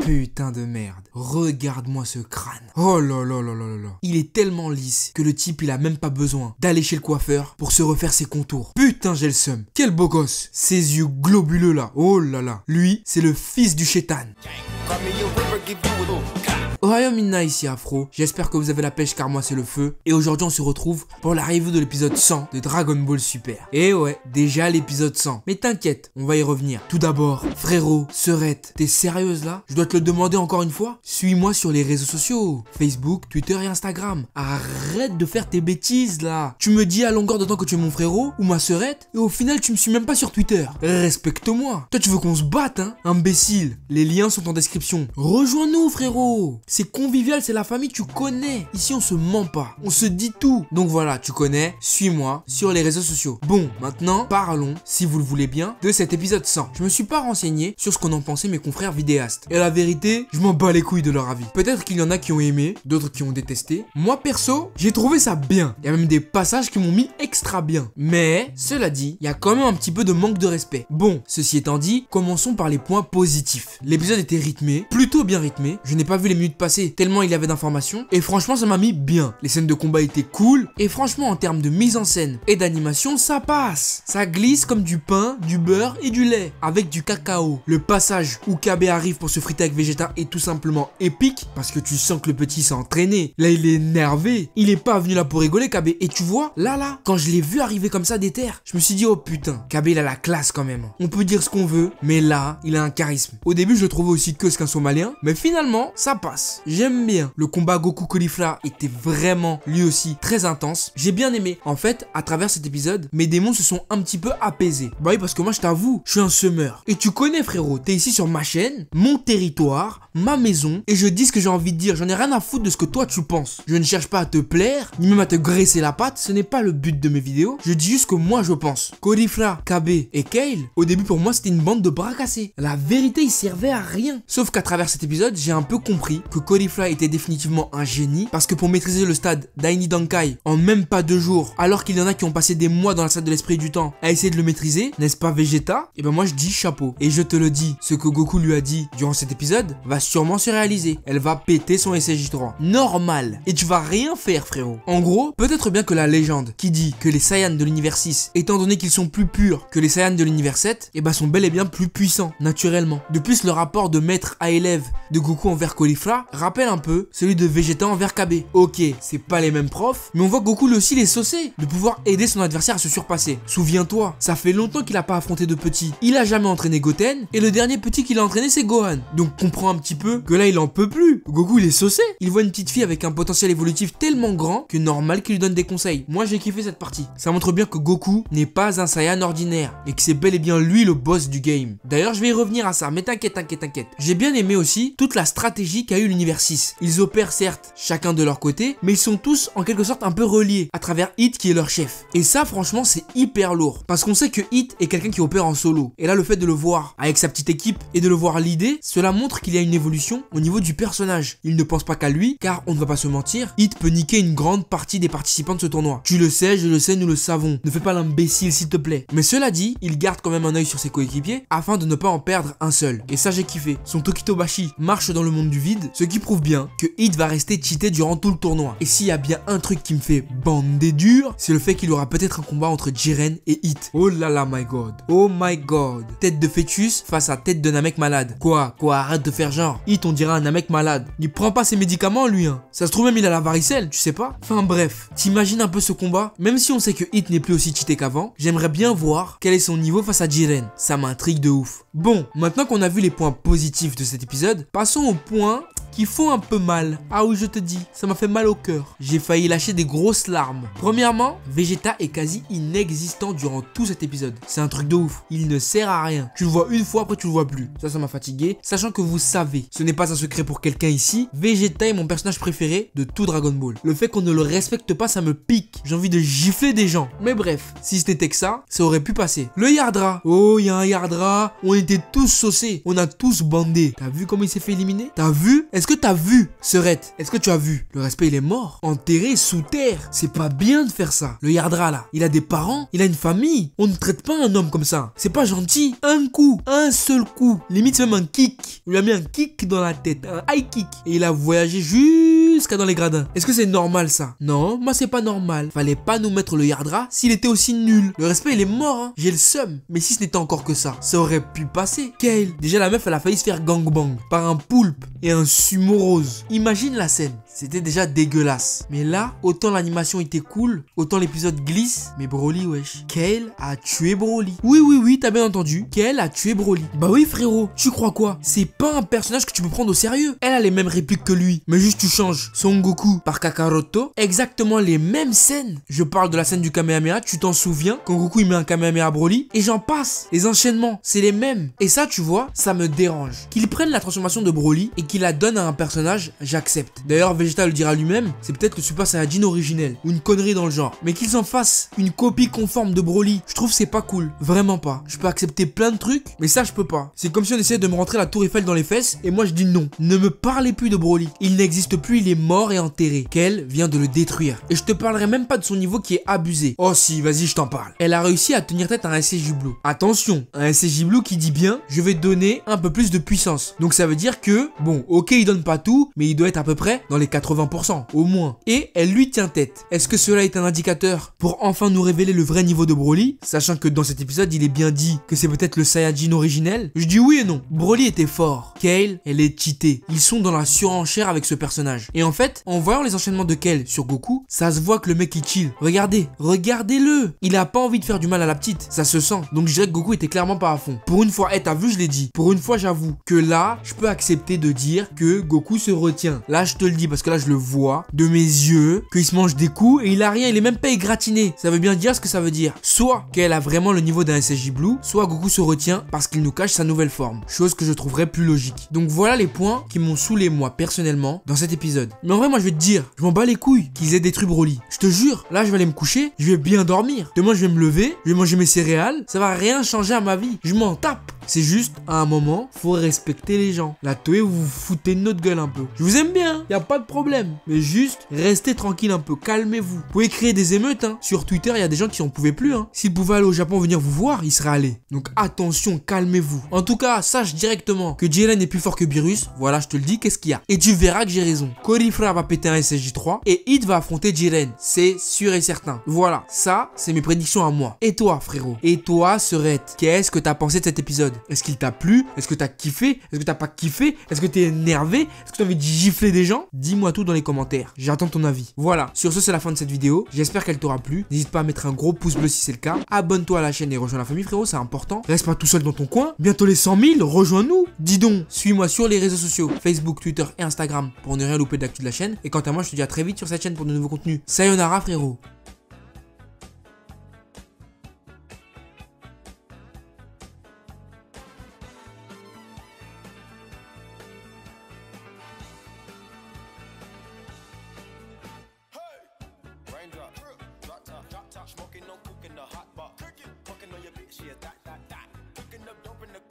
Putain de merde. Regarde-moi ce crâne. Oh là là là là là là. Il est tellement lisse que le type il a même pas besoin d'aller chez le coiffeur pour se refaire ses contours. Putain j'ai le seum. Quel beau gosse. Ses yeux globuleux là. Oh là là. Lui c'est le fils du chétan. Ohio Minna ici Afro, j'espère que vous avez la pêche car moi c'est le feu. Et aujourd'hui on se retrouve pour la review de l'épisode 100 de Dragon Ball Super. Et ouais, déjà l'épisode 100. Mais t'inquiète, on va y revenir. Tout d'abord, frérot, Serette, t'es sérieuse là? Je dois te le demander encore une fois. Suis-moi sur les réseaux sociaux, Facebook, Twitter et Instagram. Arrête de faire tes bêtises là. Tu me dis à longueur de temps que tu es mon frérot ou ma Serette et au final tu me suis même pas sur Twitter. Respecte-moi. Toi tu veux qu'on se batte hein? Imbécile. Les liens sont en description. Rejoins-nous frérot. C'est convivial, c'est la famille, tu connais. Ici, on se ment pas. On se dit tout. Donc voilà, tu connais. Suis-moi sur les réseaux sociaux. Bon, maintenant, parlons, si vous le voulez bien, de cet épisode 100. Je me suis pas renseigné sur ce qu'en ont pensé mes confrères vidéastes. Et la vérité, je m'en bats les couilles de leur avis. Peut-être qu'il y en a qui ont aimé, d'autres qui ont détesté. Moi, perso, j'ai trouvé ça bien. Il y a même des passages qui m'ont mis extra bien. Mais, cela dit, il y a quand même un petit peu de manque de respect. Bon, ceci étant dit, commençons par les points positifs. L'épisode était rythmé, plutôt bien rythmé. Je n'ai pas vu les minutes passer tellement il y avait d'informations et franchement ça m'a mis bien. Les scènes de combat étaient cool et franchement en termes de mise en scène et d'animation ça passe. Ça glisse comme du pain, du beurre et du lait avec du cacao. Le passage où Kabé arrive pour se friter avec Vegeta est tout simplement épique parce que tu sens que le petit s'est entraîné. Là il est énervé. Il est pas venu là pour rigoler Kabé et tu vois là quand je l'ai vu arriver comme ça des terres, je me suis dit oh putain Kabé il a la classe quand même. On peut dire ce qu'on veut mais là il a un charisme. Au début je le trouvais aussi que ce qu'un Somalien mais finalement ça passe. J'aime bien. Le combat Goku Caulifla était vraiment lui aussi très intense. J'ai bien aimé. En fait, à travers cet épisode, mes démons se sont un petit peu apaisés. Bah oui, parce que moi je t'avoue, je suis un semeur. Et tu connais frérot, t'es ici sur ma chaîne, mon territoire, ma maison, et je dis ce que j'ai envie de dire. J'en ai rien à foutre de ce que toi tu penses. Je ne cherche pas à te plaire, ni même à te graisser la patte. Ce n'est pas le but de mes vidéos. Je dis juste que moi je pense. Caulifla, Kabé et Kale, au début pour moi c'était une bande de bras cassés. La vérité, ils servaient à rien. Sauf qu'à travers cet épisode, j'ai un peu compris que Caulifla était définitivement un génie parce que pour maîtriser le stade d'Aini Dankai en même pas 2 jours, alors qu'il y en a qui ont passé des mois dans la salle de l'esprit du temps à essayer de le maîtriser, n'est-ce pas Vegeta? Et ben moi je dis chapeau. Et je te le dis, ce que Goku lui a dit durant cet épisode va sûrement se réaliser. Elle va péter son SSJ3. Normal. Et tu vas rien faire frérot. En gros, peut-être bien que la légende qui dit que les Saiyans de l'univers 6, étant donné qu'ils sont plus purs que les Saiyans de l'univers 7, et ben sont bel et bien plus puissants, naturellement. De plus, le rapport de maître à élève de Goku envers Caulifla rappelle un peu celui de Vegeta envers Kabé. Ok, c'est pas les mêmes profs, mais on voit Goku lui aussi les saucer, de pouvoir aider son adversaire à se surpasser. Souviens-toi, ça fait longtemps qu'il a pas affronté de petit. Il a jamais entraîné Goten, et le dernier petit qu'il a entraîné c'est Gohan. Donc comprends un petit peu que là il en peut plus. Goku il est saucé. Il voit une petite fille avec un potentiel évolutif tellement grand que normal qu'il lui donne des conseils. Moi j'ai kiffé cette partie. Ça montre bien que Goku n'est pas un Saiyan ordinaire, et que c'est bel et bien lui le boss du game. D'ailleurs je vais y revenir à ça, mais t'inquiète. J'ai bien aimé aussi toute la stratégie qu'a eu l'univers 6. Ils opèrent certes chacun de leur côté, mais ils sont tous en quelque sorte un peu reliés à travers Hit qui est leur chef. Et ça franchement c'est hyper lourd, parce qu'on sait que Hit est quelqu'un qui opère en solo. Et là le fait de le voir avec sa petite équipe et de le voir l'idée, cela montre qu'il y a une évolution au niveau du personnage. Il ne pense pas qu'à lui, car on ne va pas se mentir, Hit peut niquer une grande partie des participants de ce tournoi. Tu le sais, je le sais, nous le savons. Ne fais pas l'imbécile s'il te plaît. Mais cela dit, il garde quand même un œil sur ses coéquipiers afin de ne pas en perdre un seul. Et ça j'ai kiffé. Son Tokitobashi marche dans le monde du vide, ce qui prouve bien que Hit va rester cheaté durant tout le tournoi. Et s'il y a bien un truc qui me fait bander dur, c'est le fait qu'il y aura peut-être un combat entre Jiren et Hit. Oh là là my god. Oh my god. Tête de fœtus face à tête de Namek malade. Quoi, arrête de faire genre. Hit on dirait un Namek malade. Il prend pas ses médicaments lui hein. Ça se trouve même il a la varicelle, tu sais pas. Enfin bref, t'imagines un peu ce combat. Même si on sait que Hit n'est plus aussi cheaté qu'avant, j'aimerais bien voir quel est son niveau face à Jiren. Ça m'intrigue de ouf. Bon, maintenant qu'on a vu les points positifs de cet épisode, passons au point qui font un peu mal. Ah oui, je te dis, ça m'a fait mal au cœur. J'ai failli lâcher des grosses larmes. Premièrement, Vegeta est quasi inexistant durant tout cet épisode. C'est un truc de ouf. Il ne sert à rien. Tu le vois une fois, après tu le vois plus. Ça m'a fatigué. Sachant que vous savez, ce n'est pas un secret pour quelqu'un ici, Vegeta est mon personnage préféré de tout Dragon Ball. Le fait qu'on ne le respecte pas, ça me pique. J'ai envie de gifler des gens. Mais bref, si ce n'était que ça aurait pu passer. Le Yardra. Oh, il y a un Yardra. On était tous saucés. On a tous bandé. T'as vu comment il s'est fait éliminer? T'as vu? Est-ce que t'as vu, Serette? Est-ce que tu as vu? Le respect, il est mort. Enterré sous terre. C'est pas bien de faire ça. Le Yardra, là, il a des parents, il a une famille. On ne traite pas un homme comme ça. C'est pas gentil. Un coup, un seul coup. Limite, c'est même un kick. Il lui a mis un kick dans la tête. Un high kick. Et il a voyagé jusqu'à dans les gradins. Est-ce que c'est normal, ça? Non, moi, c'est pas normal. Fallait pas nous mettre le Yardra s'il était aussi nul. Le respect, il est mort, hein. J'ai le seum. Mais si ce n'était encore que ça aurait pu passer. Kale. Déjà, la meuf, elle a failli se faire gangbang par un poulpe et un sumo rose. Imagine la scène. C'était déjà dégueulasse. Mais là, autant l'animation était cool, autant l'épisode glisse. Mais Broly, wesh. Kale a tué Broly. Oui, t'as bien entendu. Kale a tué Broly. Bah oui, frérot. Tu crois quoi? C'est pas un personnage que tu peux prendre au sérieux. Elle a les mêmes répliques que lui. Mais juste tu changes Son Goku par Kakaroto. Exactement les mêmes scènes. Je parle de la scène du Kamehameha. Tu t'en souviens? Quand Goku il met un Kamehameha à Broly. Et j'en passe. Les enchaînements, c'est les mêmes. Et ça, tu vois, ça me dérange. Qu'ils prennent la transformation de Broly et qu'ils la donnent à un personnage, j'accepte. D'ailleurs, Vegeta le dira lui-même, c'est peut-être le Super Saiyajin originel ou une connerie dans le genre. Mais qu'ils en fassent une copie conforme de Broly, je trouve c'est pas cool. Vraiment pas. Je peux accepter plein de trucs, mais ça je peux pas. C'est comme si on essayait de me rentrer la tour Eiffel dans les fesses et moi je dis non. Ne me parlez plus de Broly. Il n'existe plus, il est mort et enterré. Kale vient de le détruire. Et je te parlerai même pas de son niveau qui est abusé. Oh si, vas-y, je t'en parle. Elle a réussi à tenir tête à un SCJ Blue. Attention, un SCJ Blue qui dit bien, je vais donner un peu plus de puissance. Donc ça veut dire que, bon, ok, il donne pas tout, mais il doit être à peu près dans les 80%, au moins. Et elle lui tient tête. Est-ce que cela est un indicateur pour enfin nous révéler le vrai niveau de Broly? Sachant que dans cet épisode, il est bien dit que c'est peut-être le Saiyajin originel. Je dis oui et non. Broly était fort. Kale, elle est cheatée. Ils sont dans la surenchère avec ce personnage. Et en fait, en voyant les enchaînements de Kale sur Goku, ça se voit que le mec il chill. Regardez, regardez-le. Il a pas envie de faire du mal à la petite. Ça se sent. Donc je dirais que Goku était clairement pas à fond. Pour une fois, t'as vu, je l'ai dit. Pour une fois, j'avoue que là, je peux accepter de dire que Goku se retient. Là, je te le dis parce que là, je le vois de mes yeux, qu'il se mange des coups et il a rien, il est même pas égratigné. Ça veut bien dire ce que ça veut dire. Soit qu'elle a vraiment le niveau d'un SSJ Blue, soit Goku se retient parce qu'il nous cache sa nouvelle forme. Chose que je trouverais plus logique. Donc voilà les points qui m'ont saoulé moi personnellement dans cet épisode. Mais en vrai, moi je vais te dire, je m'en bats les couilles qu'ils aient détruit Broly. Je te jure, là je vais aller me coucher, je vais bien dormir. Demain je vais me lever, je vais manger mes céréales, ça va rien changer à ma vie. Je m'en tape. C'est juste, à un moment, faut respecter les gens. La Toei, vous vous foutez de notre gueule un peu. Je vous aime bien, y a pas de problème. Mais juste, restez tranquille un peu, calmez-vous. Vous pouvez créer des émeutes, hein. Sur Twitter, il y a des gens qui en pouvaient plus, hein. S'ils pouvaient aller au Japon venir vous voir, ils seraient allés. Donc attention, calmez-vous. En tout cas, sache directement que Jiren est plus fort que Beerus. Voilà, je te le dis, qu'est-ce qu'il y a? Et tu verras que j'ai raison. Corifra va péter un SSJ3 et Hit va affronter Jiren. C'est sûr et certain. Voilà, ça, c'est mes prédictions à moi. Et toi, frérot? Et toi, Serette? Qu'est-ce que t'as pensé de cet épisode? Est-ce qu'il t'a plu? Est-ce que t'as kiffé? Est-ce que t'as pas kiffé? Est-ce que t'es énervé? Est-ce que t'as envie de gifler des gens? Dis-moi tout dans les commentaires. J'attends ton avis. Voilà, sur ce, c'est la fin de cette vidéo. J'espère qu'elle t'aura plu. N'hésite pas à mettre un gros pouce bleu si c'est le cas. Abonne-toi à la chaîne et rejoins la famille, frérot, c'est important. Reste pas tout seul dans ton coin. Bientôt les 100 000, rejoins-nous. Dis donc, suis-moi sur les réseaux sociaux, Facebook, Twitter et Instagram pour ne rien louper de l'actu de la chaîne. Et quant à moi, je te dis à très vite sur cette chaîne pour de nouveaux contenus. Sayonara, frérot. Smoking, no cooking, the hot pot. Fucking on your bitch, yeah, that. Cooking up dope in the